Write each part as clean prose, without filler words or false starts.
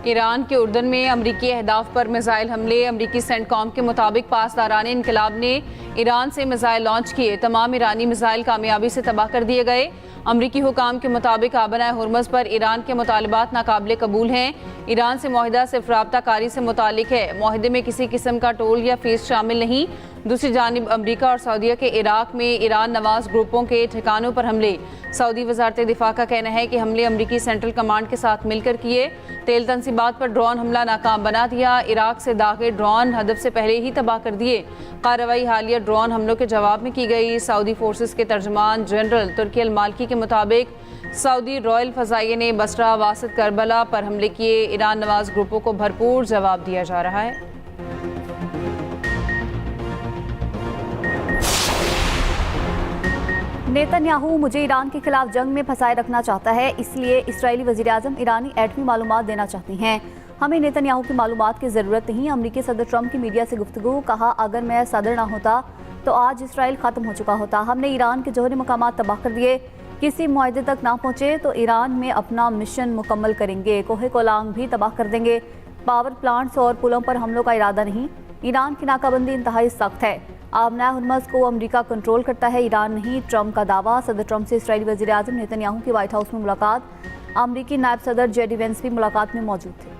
Iran के उर्दन में अमरीकी अहदाफ पर मिसाइल हमले। अमरीकी सेंटकॉम के मुताबिक पासदारान इनकलाब ने ईरान से मिसाइल लॉन्च किए। तमाम ईरानी मिसाइल कामयाबी से तबाह कर दिए गए। अमरीकी हुकाम के मुताबिक आबना हुर्मुज़ पर ईरान के मुतालबात नाकाबिले कबूल हैं। ईरान से मुआहिदा सिर्फ राब्ता कारी से मुतालिक है। मुआहिदे में किसी किस्म का टोल या फीस शामिल नहीं। दूसरी जानिब अमरीका और सऊदीया के इराक में ईरान नवाज ग्रुपों के ठिकानों पर हमले। सऊदी वजारत दिफा का कहना है कि हमले अमरीकी सेंट्रल कमांड के साथ मिलकर किए। तेल तनसीबात पर ड्रोन हमला नाकाम बना दिया। इराक से दागे ड्रोन हदफ से पहले ही तबाह कर दिए। कार्रवाई हालिया ड्रोन हमलों के जवाब में की गई। सऊदी फोर्सेस के तर्जमान जनरल तुर्की अल मालिकी के मुताबिक सऊदी रॉयल फ़ज़ाइया ने बसरा, वासित, करबला पर हमले किए। ईरान नवाज ग्रुपों को भरपूर जवाब दिया जा रहा है। नेतन्याहू मुझे ईरान के खिलाफ जंग में फंसाए रखना चाहता है, इसलिए इस्राएली वज़ीर आज़म ईरानी एटमी मालूमात देना चाहती हैं। हमें नेतन्याहू की मालूमात की ज़रूरत नहीं। अमरीकी सदर ट्रंप की मीडिया से गुफ्तगू। कहा, अगर मैं सदर ना होता तो आज इसराइल ख़त्म हो चुका होता। हमने ईरान के जौहरी मकामात तबाह कर दिए। किसी मुआहदे तक ना पहुँचे तो ईरान में अपना मिशन मुकम्मल करेंगे। कोहे कोलांग भी तबाह कर देंगे। पावर प्लांट्स और पुलों पर हमलों का इरादा नहीं। ईरान की नाकाबंदी इंतहाई सख्त है। आबना हुर्मुज़ को अमरीका कंट्रोल करता है, ईरान नहीं। ट्रंप का दावा। सदर ट्रंप से इस्राएली वज़ीर आज़म नेतन्याहू की व्हाइट हाउस में मुलाकात। अमरीकी नायब सदर जेडी वेंस भी मुलाकात में मौजूद थे।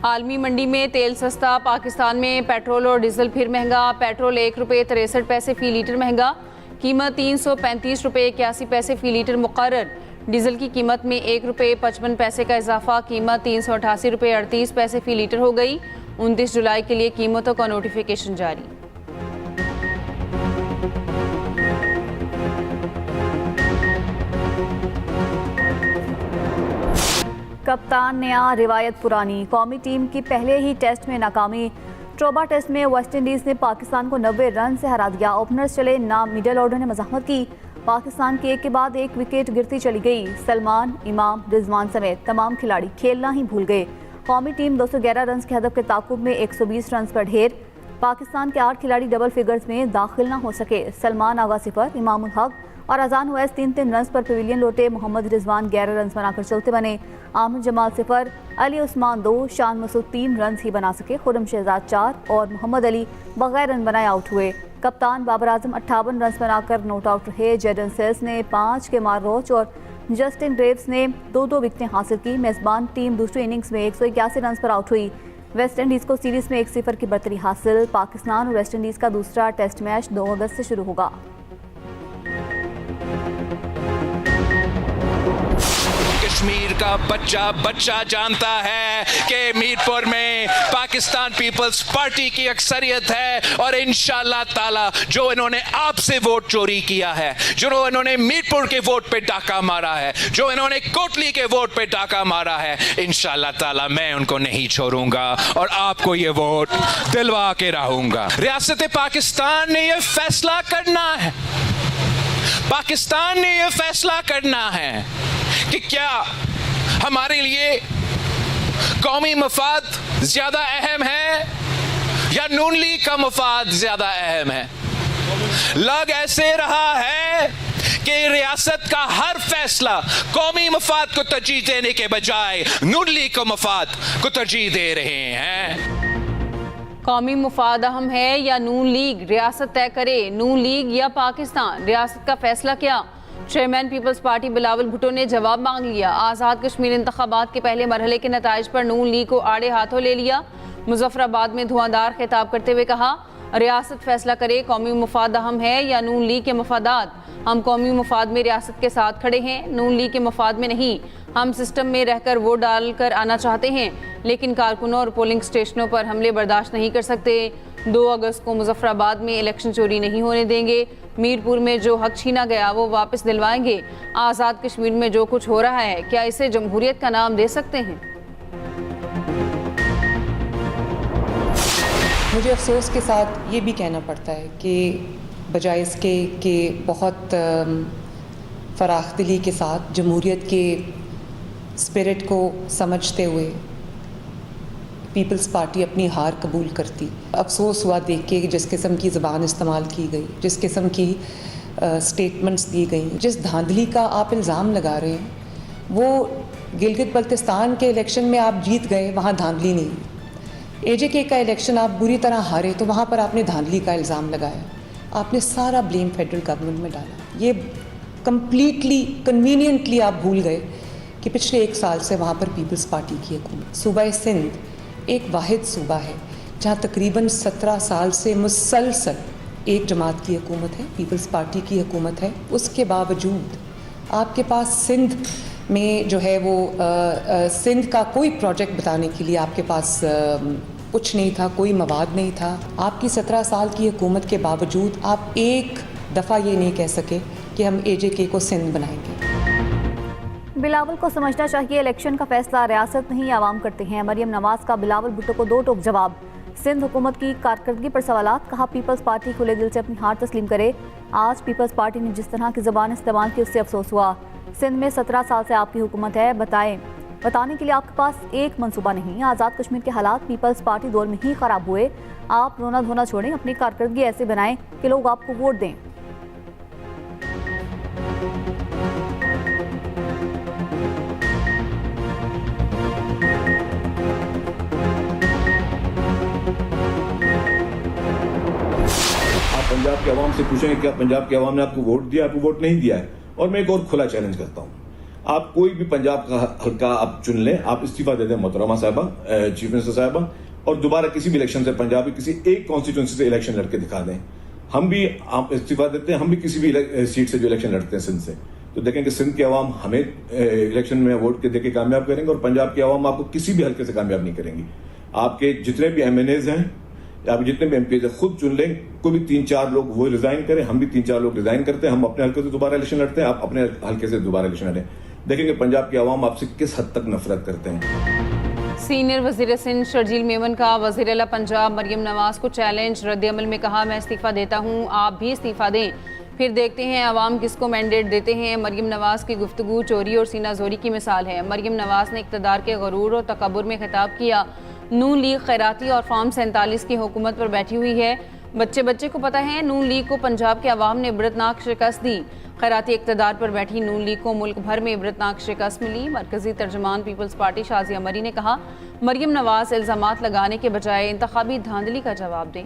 आलमी मंडी में तेल सस्ता। पाकिस्तान में पेट्रोल और डीजल फिर महंगा। पेट्रोल ₹1.63 फ़ी लीटर महंगा। कीमत ₹335.81 फ़ी लीटर मुकर्रर। डीजल की कीमत में ₹1.55 का इजाफा। कीमत ₹388.38 फ़ी लीटर हो गई। 29 जुलाई के लिए कीमतों का नोटिफिकेशन जारी। कप्तान नया, रिवायत पुरानी। कौमी टीम की पहले ही टेस्ट में नाकामी। ट्रोबा टेस्ट में वेस्टइंडीज़ ने पाकिस्तान को 90 रन से हरा दिया। ओपनर्स चले ना, मिडल ऑर्डर ने मज़ाहमत की। पाकिस्तान की एक के बाद एक विकेट गिरती चली गई। सलमान, इमाम, रिजवान समेत तमाम खिलाड़ी खेलना ही भूल गए। कौमी टीम 211 रन के हदफ के ताकुब में 120 रन पर ढेर। पाकिस्तान के 8 खिलाड़ी डबल फिगर्स में दाखिल न हो सके। सलमान आगा 0, इमाम उल हक और अजान ओवैस 3-3 रन पर पवेलियन लौटे। मोहम्मद रिजवान 11 रन बनाकर चलते बने। आमिर जमाल 0, अली उस्मान 2, शान मसूद 3 रन ही बना सके। खुर्रम शहजाद 4 और मोहम्मद अली बगैर रन बनाए आउट हुए। कप्तान बाबर आजम 58 रन बनाकर नॉट आउट रहे। जेडन सेल्स ने 5 के मार रोच और जस्टिन ग्रेव्स ने 2-2 विकेटें हासिल की। मेज़बान टीम दूसरी इनिंग्स में 181 रन पर आउट हुई। वेस्ट इंडीज़ को सीरीज़ में 1-0 की बर्तरी हासिल। पाकिस्तान और वेस्ट इंडीज़ का दूसरा टेस्ट मैच 2 अगस्त से शुरू होगा। कश्मीर का बच्चा जानता है कि मीरपुर में पाकिस्तान पीपल्स पार्टी की अक्सरियत है और इंशाअल्लाह ताला जो इन्होंने आपसे वोट चोरी किया है, जो इन्होंने मीरपुर के वोट पे डाका मारा है, जो इन्होंने कोटली के वोट पे डाका मारा है, इंशाअल्लाह ताला मैं उनको नहीं छोड़ूंगा और आपको ये वोट दिलवा के रहूंगा। रियासत पाकिस्तान ने ये फैसला करना है, पाकिस्तान ने ये फैसला करना है कि क्या हमारे लिए कौमी मफाद ज्यादा अहम है या नून लीग का मफाद ज्यादा अहम है। लग ऐसे रहा है कि रियासत का हर फैसला कौमी मफाद को तरजीह देने के बजाय नून लीग को मफाद को तरजीह दे रहे हैं। कौमी मफाद अहम है या नून लीग? रियासत तय करे, नून लीग या पाकिस्तान। रियासत का फैसला क्या? चेयरमैन पीपल्स पार्टी बिलावल भुट्टो ने जवाब मांग लिया। आज़ाद कश्मीर इंतखाबात के पहले मरहले के नताइज पर नून लीग को आड़े हाथों ले लिया। मुजफ्फराबाद में धुआंधार खिताब करते हुए कहा, रियासत फैसला करे कौमी मफाद अहम है या नून लीग के मफादात। हम कौमी मफाद में रियासत के साथ खड़े हैं, नून लीग के मफाद में नहीं। हम सिस्टम में रहकर वोट डाल कर आना चाहते हैं, लेकिन कारकुनों और पोलिंग स्टेशनों पर हमले बर्दाश्त नहीं कर सकते। 2 अगस्त को मुजफ्फराबाद में इलेक्शन चोरी नहीं होने देंगे। मीरपुर में जो हक छीना गया वो वापस दिलवाएंगे। आज़ाद कश्मीर में जो कुछ हो रहा है, क्या इसे जमहूरियत का नाम दे सकते हैं? मुझे अफसोस के साथ ये भी कहना पड़ता है कि बजाय इसके कि बहुत फराखदिली के साथ जमहूरियत के स्पिरिट को समझते हुए पीपल्स पार्टी अपनी हार कबूल करती। अफसोस हुआ देख के कि जिस किस्म की ज़बान इस्तेमाल की गई, जिस किस्म की स्टेटमेंट्स दी गई, जिस धांधली का आप इल्ज़ाम लगा रहे हैं, वो गिलगित बल्तिस्तान के इलेक्शन में आप जीत गए, वहाँ धांधली नहीं। एजेके का इलेक्शन आप बुरी तरह हारे तो वहाँ पर आपने धांधली का इल्ज़ाम लगाया। आपने सारा ब्लेम फेडरल गवर्नमेंट में डाला। ये कम्प्लीटली कन्वीनियंटली आप भूल गए कि पिछले 1 साल से वहाँ पर पीपल्स पार्टी की हुकूमत। सूबा सिंध एक वाहिद सूबा है जहाँ तकरीबन 17 साल से मुसलसल एक जमात की हुकूमत है, पीपल्स पार्टी की हुकूमत है। उसके बावजूद आपके पास सिंध में जो है वो सिंध का कोई प्रोजेक्ट बताने के लिए आपके पास कुछ नहीं था, कोई मवाद नहीं था। आपकी 17 साल की हुकूमत के बावजूद आप एक दफ़ा ये नहीं कह सके कि हम एजेके को सिंध बनाएंगे। बिलावल को समझना चाहिए इलेक्शन का फैसला रियासत नहीं आवाम करते हैं। मरियम नवाज का बिलावल भुट्टो को 2 टोक जवाब। सिंध हुकूमत की कारकर्दगी पर सवालात। कहा पीपल्स पार्टी खुले दिल से अपनी हार तस्लीम करे। आज पीपल्स पार्टी ने जिस तरह की ज़बान इस्तेमाल की उससे अफसोस हुआ। सिंध में 17 साल से आपकी हुकूमत है, बताने के लिए आपके पास एक मंसूबा नहीं। आज़ाद कश्मीर के हालात पीपल्स पार्टी दौर में ही ख़राब हुए। आप रोना धोना छोड़ें, अपनी कारकर्दगी ऐसे बनाएं कि लोग आपको वोट दें। पंजाब के अवाम से पूछेंगे क्या पंजाब के अवाम ने आपको वोट दिया? आपको वोट नहीं दिया है। और मैं एक और खुला चैलेंज करता हूं, आप कोई भी पंजाब का हल्का आप चुन लें, आप इस्तीफा दे दें मोहतरमा साहिबा, चीफ मिनिस्टर साहिबा, और दोबारा किसी भी इलेक्शन से पंजाब की किसी एक कॉन्स्टिट्यूंसी से इलेक्शन लड़के दिखा दें। हम भी आप इस्तीफा देते हैं, हम भी किसी भी सीट से जो इलेक्शन लड़ते हैं सिंध से, तो देखें कि सिंध के अवाम हमें इलेक्शन में वोट के देके कामयाब करेंगे और पंजाब के अवाम आपको किसी भी हल्के से कामयाब नहीं करेंगी। आपके जितने भी MNAs हैं, आप जितने भी MPs खुद चुन लें, कोई भी 3-4 लोग वो रिजाइन करें, हम भी 3-4 लोग रिजाइन करते हैं, हम अपने हल्के से दोबारा इलेक्शन लड़ते हैं, आप अपने हल्के से दोबारा इलेक्शन लड़ें। देखेंगे पंजाब के अवाम आपसे किस हद तक नफरत करते हैं। सीनियर वजीर सिंध शर्जील मेमन का वजीर आला पंजाब मरियम नवाज को चैलेंज। रद्द-ए-अमल में कहा मैं इस्तीफा देता हूँ, आप भी इस्तीफा दें, फिर देखते हैं अवाम किसको मैंडेट देते हैं। मरियम नवाज की गुफ्तगू चोरी और सीना जोरी की मिसाल है। मरियम नवाज ने इक़्तिदार के गरूर और तकब्बुर में खिताब किया। नून लीग खैराती और फॉर्म 47 की हुकूमत पर बैठी हुई है। बच्चे बच्चे को पता है नून लीग को पंजाब के अवाम ने इबरतनाक शिकस्त दी। खैराती इक़्तिदार पर बैठी नून लीग को मुल्क भर में इबरतनाक शिकस्त मिली। मरकजी तर्जमान पीपल्स पार्टी शाजिया मरी ने कहा मरियम नवाज इल्ज़ामात लगाने के बजाय इंतखाबी धांधली का जवाब दें।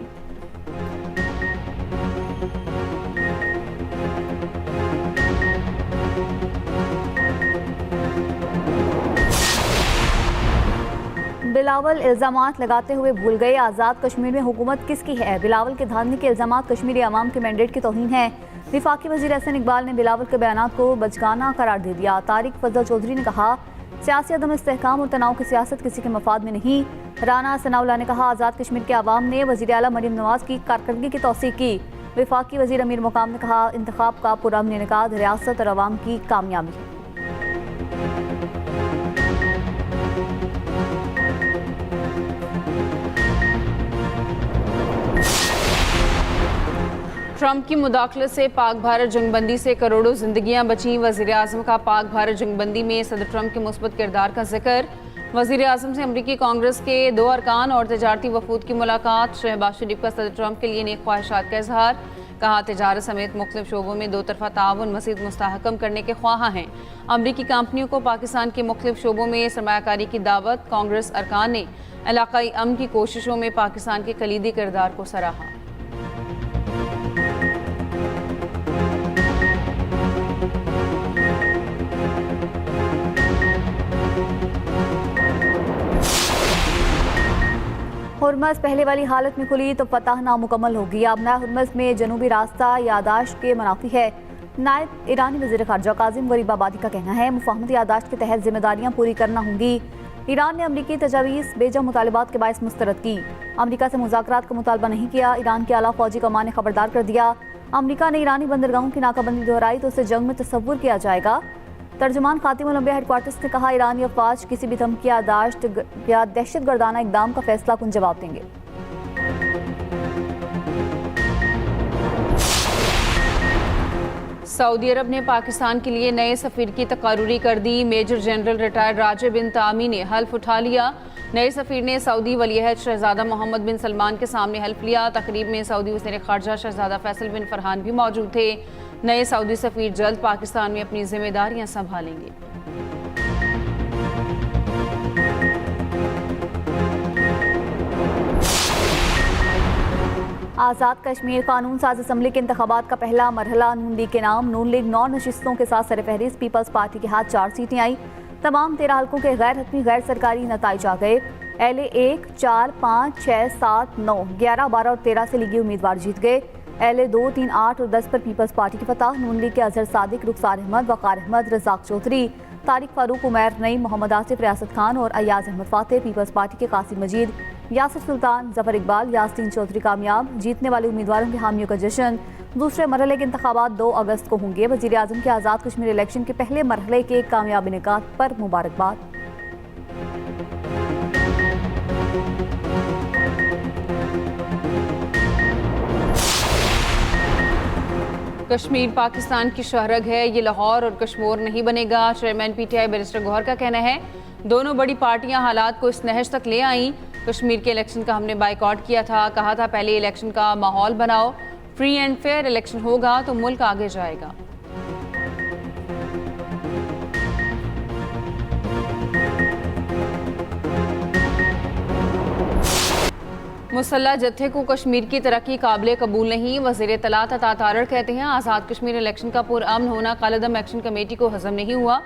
बिलावल इल्ज़ामात लगाते हुए भूल गए आज़ाद कश्मीर में हुकूमत किसकी है। बिलावल के धांधली के इल्ज़ामात कश्मीरी अवाम के मैंडेट की तौहीन है। वफाकी वज़ीर एहसन इकबाल ने बिलावल के बयानात को बचगाना करार दे दिया। तारिक फजल चौधरी ने कहा सियासी अदम इस्तेहकाम और तनाव की सियासत किसी के मफाद में नहीं। राना सनाउल्लाह ने कहा आज़ाद कश्मीर के अवाम ने वज़ीर आला मरियम नवाज की कारकर्दगी की तौसीक की। वफाकी वज़ीर अमीर मुकाम ने कहा इंतखाब का पुरअमन इनेकाद रियासत और अवाम की कामयाबी है। ट्रंप की मुदाखलत से पाक भारत जंगबंदी से करोड़ों जिंदगियां बची। वज़ीर आज़म का पाक भारत जंगबंदी में सदर ट्रंप के मुस्बत किरदार का जिक्र। वज़ीर आज़म से अमरीकी कांग्रेस के 2 अरकान और तजारती वफूद की मुलाकात। शहबाज शरीफ का सदर ट्रंप के लिए नेक ख्वाहिशात का इजहार। कहा तजारत समेत मुख्तलिफ शोबों में 2 तरफ़ा ताउन मज़ीद मुस्तहकम करने के ख्वाह हैं। अमरीकी कंपनियों को पाकिस्तान के मुख्तलिफ शोबों में सरमायाकारी की दावत। कांग्रेस अरकान ने इलाकाई अमन की कोशिशों में पाकिस्तान के कलीदी किरदार को सराहा। हुर्मस पहले वाली हालत में खुली तो फतह नामुकम्मल होगी। अब नया हुर्मस में जनूबी रास्ता यादाश्त के मुनाफी है। नायब ईरानी वज़ीर ख़ारजा काज़िम गरीबाबादी का कहना है मुफाहमती यादाश्त के तहत जिम्मेदारियाँ पूरी करना होंगी। ईरान ने अमरीकी तजावीज़ बेजा मुतालबात के बायस मुस्तरद की। अमरीका से मुज़ाकरात का मुतालबा नहीं किया। ईरान के आला फौजी कमान ने खबरदार कर दिया। अमरीका ने ईरानी बंदरगाहों की नाकाबंदी दोहराई तो उसे जंग में तस्वुर किया जाएगा। तर्जुमान खातिमुल अंबिया हेडक्वार्टर्स ने कहा ईरानी अफवाज किसी भी धमकी यादाश्त या दहशत गर्दाना इकदाम का फैसला कुन जवाब देंगे। सऊदी अरब ने पाकिस्तान के लिए नए सफीर की तकारुरी कर दी। मेजर जनरल रिटायर्ड राजिब बिन तामी ने हल्फ उठा लिया। नए सफीर ने सऊदी वलीअहद शहजादा मोहम्मद बिन सलमान के सामने हल्फ लिया। तकरीब में सऊदी वज़ीर ख़ारजा शहजादा फैसल बिन फरहान भी मौजूद थे। नए सऊदी सफीर जल्द पाकिस्तान में अपनी जिम्मेदारियां संभालेंगे। आज़ाद कश्मीर कानून साज असम्बली के इंतखाबात का पहला मरहला नून लीग के नाम। नून लीग 9 नशिस्तों के साथ सरफहरिस्त। पीपल्स पार्टी के हाथ 4 सीटें आई। तमाम 13 हल्कों के गैर हतमी गैर सरकारी नताइज आ गए। LA 1, 4, 5, 6, 7, 9, 11, 12 और 13 से लीगी उम्मीदवार जीत गए। LA 2, 3, 8 और 10 पर पीपल्स पार्टी की फतह। नून लीग के अजहर सादिक, रुखसार अहमद, वकार अहमद, रज़ाक चौधरी, तारिक फारूक, उमैर नईम, मोहम्मद आसिफ, रियासत खान और अयाज अहमद फातेह। पीपल्स पार्टी के कासिम मजीद, यासिर सुल्तान, जफर इकबाल, यास्तीन चौधरी कामयाब। जीतने वाले उम्मीदवारों के हामियों का जश्न। दूसरे मरहले के इंतखाबात 2 अगस्त को होंगे। वज़ीर आज़म के आज़ाद कश्मीर इलेक्शन के पहले मरहले के कामयाब इनेकात पर मुबारकबाद। कश्मीर पाकिस्तान की शहरग है, ये लाहौर और कश्मीर नहीं बनेगा। चेयरमैन PTI बैरिस्टर गौहर का कहना है दोनों बड़ी पार्टियां हालात को इस नहज तक ले आईं। कश्मीर के इलेक्शन का हमने बाइकआउट किया था, कहा था पहले इलेक्शन का माहौल बनाओ, फ्री एंड फेयर इलेक्शन होगा तो मुल्क आगे जाएगा। मुसल्ला जत्थे को कश्मीर की तरक्की काबिल कबूल नहीं। वज़ीर इत्तलात अता तारड़ कहते हैं आज़ाद कश्मीर इलेक्शन का पुरअमन होना कालदम एक्शन कमेटी को हजम नहीं हुआ।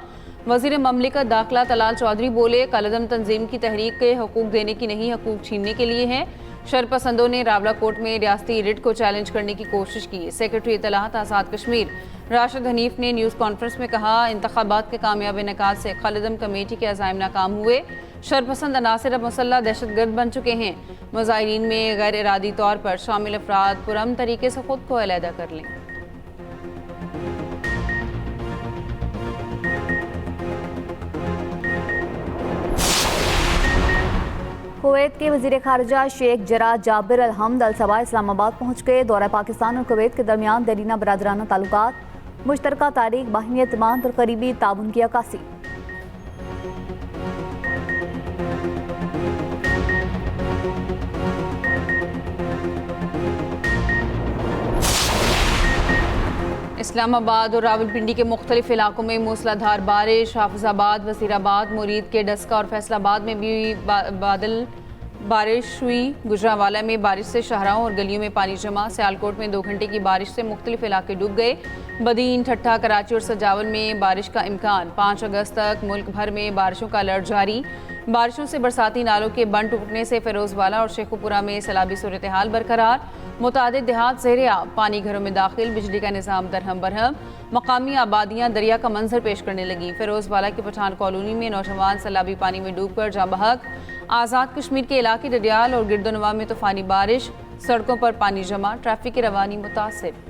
वज़ीर ममलिकत दाखिला तलाल चौधरी बोले कालदम तंजीम की तहरीक के हकूक देने की नहीं, हकूक छीनने के लिए है। शरपसंदों ने रावला कोर्ट में रियासती रिट को चैलेंज करने की कोशिश की। सेक्रेटरी इत्तलात आज़ाद कश्मीर राशिद हनीफ ने न्यूज़ कॉन्फ्रेंस में कहा इंतखाबात के कामयाब इनेकाद से कालदम कमेटी के अज़ाइम नाकाम हुए। शरपसंद अनासिर अब मुसल्ला दहशतगर्द बन चुके हैं। मुज़ाहिरीन में गैर इरादी तौर पर शामिल अफराद पुरअमन तरीके से खुद को अलहदा कर लें। कुवैत के वज़ीर ख़ारजा शेख जरा जाबिर अल हमद अल सबा इस्लामाबाद पहुँच गए। दौरा पाकिस्तान और कुवैत के दरमियान दरीना बरादराना ताल्लुकात, मुश्तरका तारीख, बाहिमी एतमाद और करीबी ताउन की अक्कासी। इस्लामाबाद और रावलपिंडी के मुख्तलिफ इलाकों में मूसलाधार बारिश। हाफिजाबाद, वज़ीराबाद, मुरीद के डस्का और फैसलाबाद में भी बादल बारिश हुई। गुजरांवाला में बारिश से शहरों और गलियों में पानी जमा। सियालकोट में 2 घंटे की बारिश से मुख्तलिफ इलाके डूब गए। बदीन, ठट्ठा, कराची और सजावल में बारिश का इम्कान। 5 अगस्त तक मुल्क भर में बारिशों का अलर्ट जारी। बारिशों से बरसाती नालों के बंद टूटने से फिरोजवाला और शेखुपुरा में सैलाबी सूरत हाल बरकरार। मुतादिद देहात ज़ेर-ए-आब, पानी घरों में दाखिल, बिजली का निज़ाम दरहम बरहम। मकामी आबादियाँ दरिया का मंजर पेश करने लगी। फिरोजवाला की पठान कॉलोनी में नौजवान सैलाबी पानी में डूब कर जाँ बहक। आज़ाद कश्मीर के इलाके डडियाल और गिरदोनवा में तूफानी बारिश। सड़कों पर पानी जमा, ट्रैफिक की रवानी मुतासिर।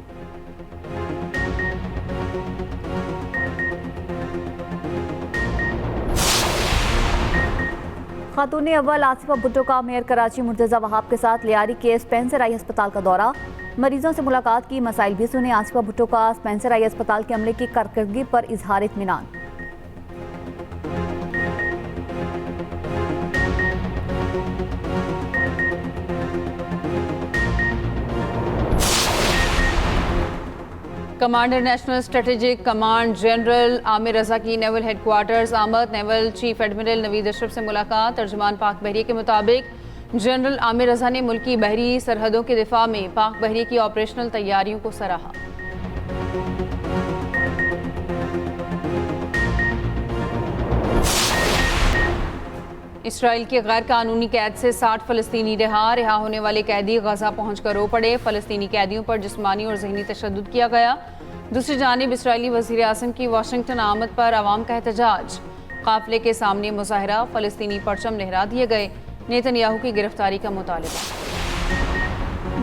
खातून अव्वल आसिफा भुट्टो का मेयर कराची मुर्तज़ा वहाब के साथ लियारी के स्पेंसर आई अस्पताल का दौरा। मरीजों से मुलाकात की, मसाइल भी सुने। आसिफा भुट्टो का स्पेंसर आई अस्पताल के अमले की कारकर्दगी पर इजहार इत्मीनान। Commander national strategic command general Aamir Raza की नेवल हेडक्वार्टर्स आमद। Naval chief admiral Naveed Ashraf से मुलाकात। तर्जुमान पाक बहरिया के मुताबिक जनरल आमिर रजा ने मुल्की बहरी सरहदों के दिफा में पाक बहरिया की ऑपरेशनल तैयारियों को सराहा। इसराइल के गैर कानूनी कैद से 60 फ़लस्तीनी रिहा होने वाले कैदी गजा पहुंचकर रो पड़े। फ़लस्तीनी कैदियों पर जिस्मानी और ज़हनी तशद्दुद किया गया। दूसरी जानिब इसराइली वज़ीर आज़म की वाशिंगटन आमद पर अवाम का एहतजाज। काफ़िले के सामने मुजाहरा, फ़लस्तीनी परचम लहरा दिए गए। नेतन्याहू की गिरफ्तारी का मुतालबा।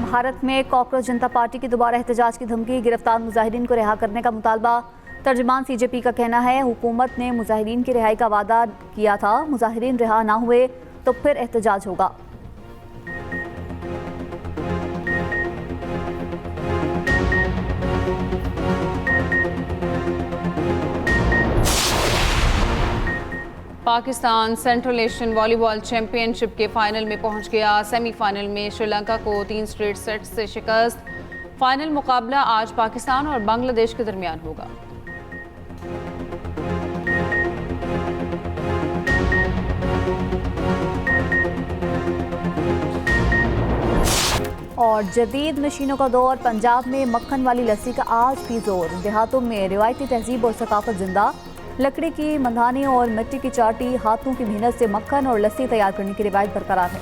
भारत में कॉकरोच जनता पार्टी की दोबारा एहतजाज की धमकी, गिरफ्तार मुजाहिरीन को रिहा करने का मुतालबा। तर्जुमान CJP का कहना है हुकूमत ने मुजाहिरीन की रिहाई का वादा किया था, मुजाहिरीन रिहा ना हुए तो फिर एहतजाज होगा। Pakistan central Asian volleyball championship के फाइनल में पहुंच गया। सेमीफाइनल में श्रीलंका को 3 स्ट्रेट सेट से शिकस्त। फाइनल मुकाबला आज पाकिस्तान और बांग्लादेश के दरमियान होगा। और जदीद मशीनों का दौर, पंजाब में मक्खन वाली लस्सी का आज भी जोर। देहातों में रिवायती तहजीब और सकाफत जिंदा। लकड़ी की मंधानी और मिट्टी की चाटी, हाथों की मेहनत से मक्खन और लस्सी तैयार करने की रिवायत बरकरार है।